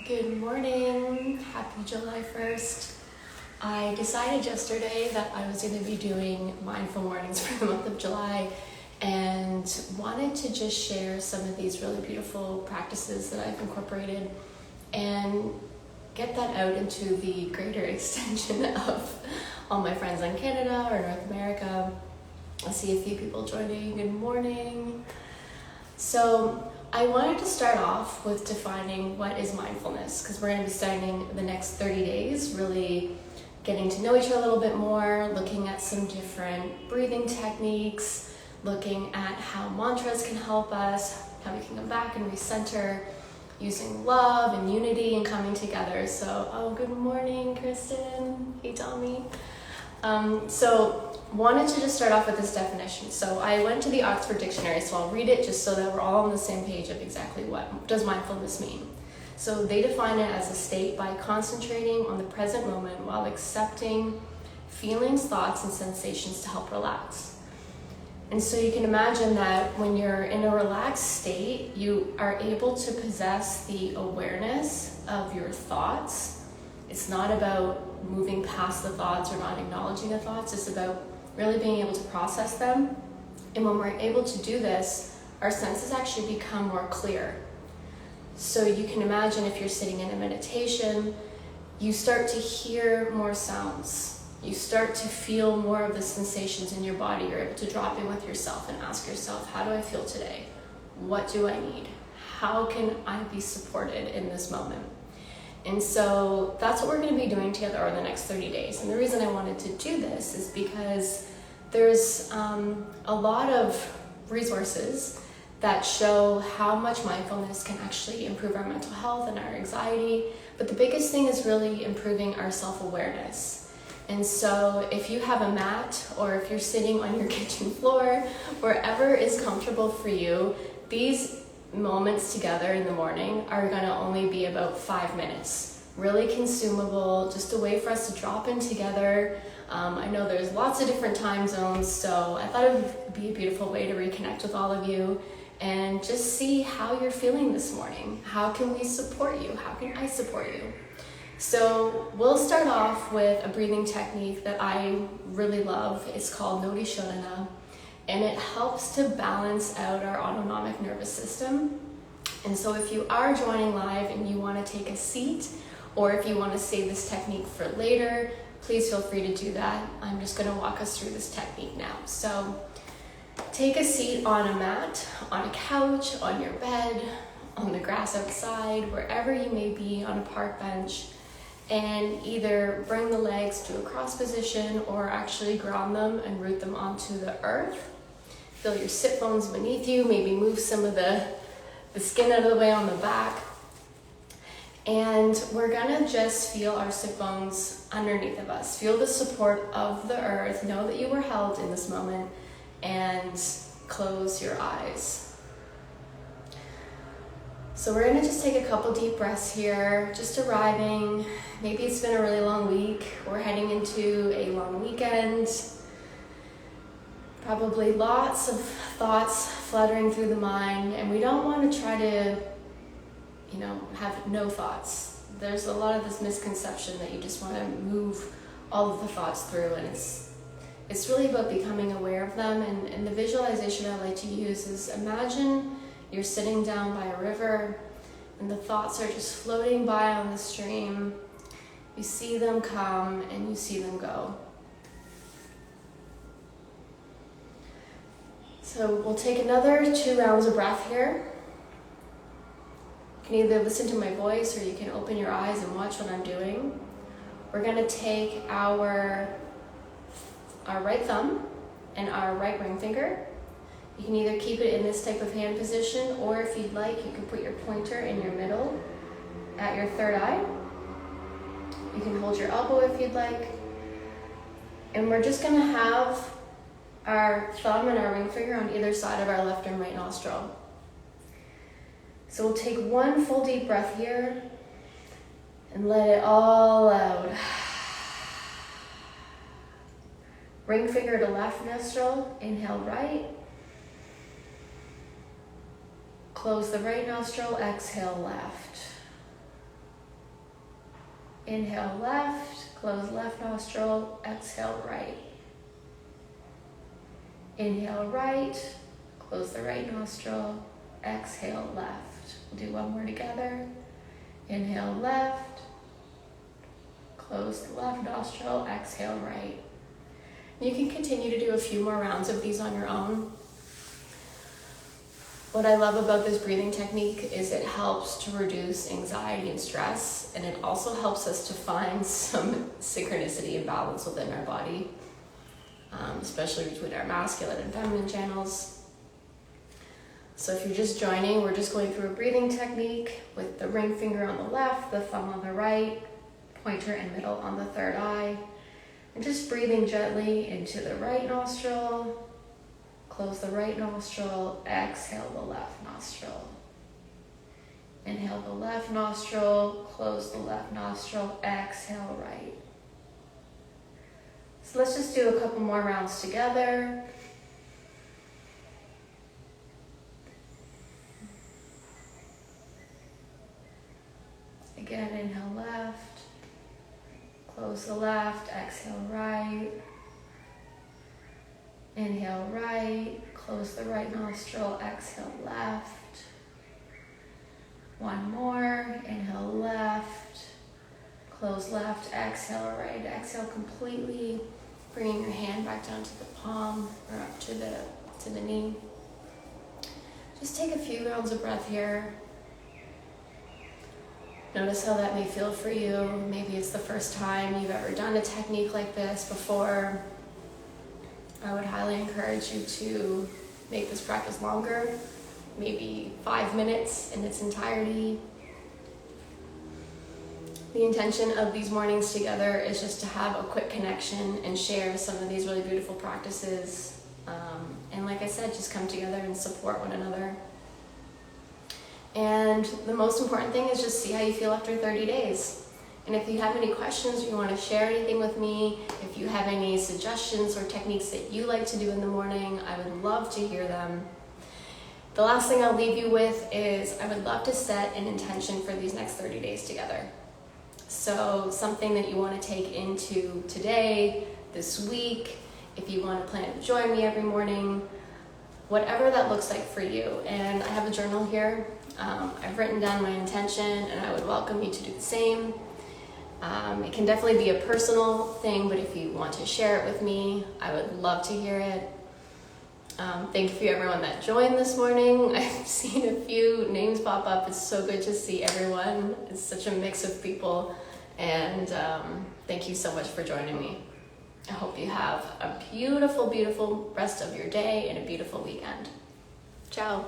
Good morning. Happy July 1st. I decided yesterday that I was going to be doing mindful mornings for the month of July and wanted to just share some of these really beautiful practices that I've incorporated and get that out into the greater extension of all my friends in Canada or North America. I see a few people joining. Good morning. So I wanted to start off with defining what is mindfulness, because we're going to be spending the next 30 days really getting to know each other a little bit more, looking at some different breathing techniques, looking at how mantras can help us, how we can come back and recenter, using love and unity and coming together. So, good morning, Kristen. Hey, Tommy. Wanted to just start off with this definition. So I went to the Oxford Dictionary, so I'll read it just so that we're all on the same page of exactly what does mindfulness mean. So they define it as a state by concentrating on the present moment while accepting feelings, thoughts, and sensations to help relax. And so you can imagine that when you're in a relaxed state, you are able to possess the awareness of your thoughts. It's not about moving past the thoughts or not acknowledging the thoughts. It's about really being able to process them. And when we're able to do this, our senses actually become more clear. So you can imagine if you're sitting in a meditation, you start to hear more sounds. You start to feel more of the sensations in your body. You're able to drop in with yourself and ask yourself, how do I feel today? What do I need? How can I be supported in this moment? And so that's what we're going to be doing together over the next 30 days. And the reason I wanted to do this is because there's a lot of resources that show how much mindfulness can actually improve our mental health and our anxiety. But the biggest thing is really improving our self-awareness. And so if you have a mat or if you're sitting on your kitchen floor, wherever is comfortable for you, these moments together in the morning are going to only be about 5 minutes. Really consumable, just a way for us to drop in together. I know there's lots of different time zones, so I thought it would be a beautiful way to reconnect with all of you and just see how you're feeling this morning. How can we support you? How can I support you? So we'll start off with a breathing technique that I really love. It's called Nadi Shodhana. And it helps to balance out our autonomic nervous system. And so if you are joining live and you want to take a seat, or if you want to save this technique for later, please feel free to do that. I'm just going to walk us through this technique now. So take a seat on a mat, on a couch, on your bed, on the grass outside, wherever you may be, on a park bench, and either bring the legs to a cross position or actually ground them and root them onto the earth. Feel your sit bones beneath you, maybe move some of the skin out of the way on the back. And we're gonna just feel our sit bones underneath of us. Feel the support of the earth. Know that you were held in this moment and close your eyes. So we're gonna just take a couple deep breaths here, just arriving. Maybe it's been a really long week. We're heading into a long weekend. Probably lots of thoughts fluttering through the mind, and we don't want to try to, have no thoughts. There's a lot of this misconception that you just want to move all of the thoughts through, and it's really about becoming aware of them. And the visualization I like to use is imagine you're sitting down by a river, and the thoughts are just floating by on the stream. You see them come, and you see them go. So we'll take another 2 rounds of breath here. You can either listen to my voice or you can open your eyes and watch what I'm doing. We're going to take our right thumb and our right ring finger. You can either keep it in this type of hand position, or if you'd like, you can put your pointer in your middle at your third eye. You can hold your elbow if you'd like. And we're just going to have our thumb and our ring finger on either side of our left and right nostril. So we'll take one full deep breath here and let it all out. Ring finger to left nostril, inhale right. Close the right nostril, exhale left. Inhale left, close left nostril, exhale right. Inhale right, close the right nostril, exhale left. We'll do one more together. Inhale left, close the left nostril, exhale right. You can continue to do a few more rounds of these on your own. What I love about this breathing technique is it helps to reduce anxiety and stress, and it also helps us to find some synchronicity and balance within our body, especially between our masculine and feminine channels. So if you're just joining, we're just going through a breathing technique with the ring finger on the left, the thumb on the right, pointer and middle on the third eye, and just breathing gently into the right nostril. Close the right nostril, exhale the left nostril. Inhale the left nostril, close the left nostril, exhale right. So let's just do a couple more rounds together. Again, inhale left, close the left, exhale right. Inhale right, close the right nostril, exhale left. One more, inhale left, close left, exhale right. Exhale completely, bringing your hand back down to the palm or up to the knee. Just take a few rounds of breath here. Notice how that may feel for you. Maybe it's the first time you've ever done a technique like this before. I would highly encourage you to make this practice longer, maybe 5 minutes in its entirety. The intention of these mornings together is just to have a quick connection and share some of these really beautiful practices. And like I said, just come together and support one another. And the most important thing is just see how you feel after 30 days. And if you have any questions or you want to share anything with me, if you have any suggestions or techniques that you like to do in the morning, I would love to hear them. The last thing I'll leave you with is I would love to set an intention for these next 30 days together. So something that you want to take into today, this week, if you want to plan to join me every morning, whatever that looks like for you. And I have a journal here. I've written down my intention, and I would welcome you to do the same. It can definitely be a personal thing, but if you want to share it with me, I would love to hear it. Thank you for everyone that joined this morning. I've seen a few names pop up. It's so good to see everyone. It's such a mix of people, and thank you so much for joining me. I hope you have a beautiful, beautiful rest of your day and a beautiful weekend. Ciao.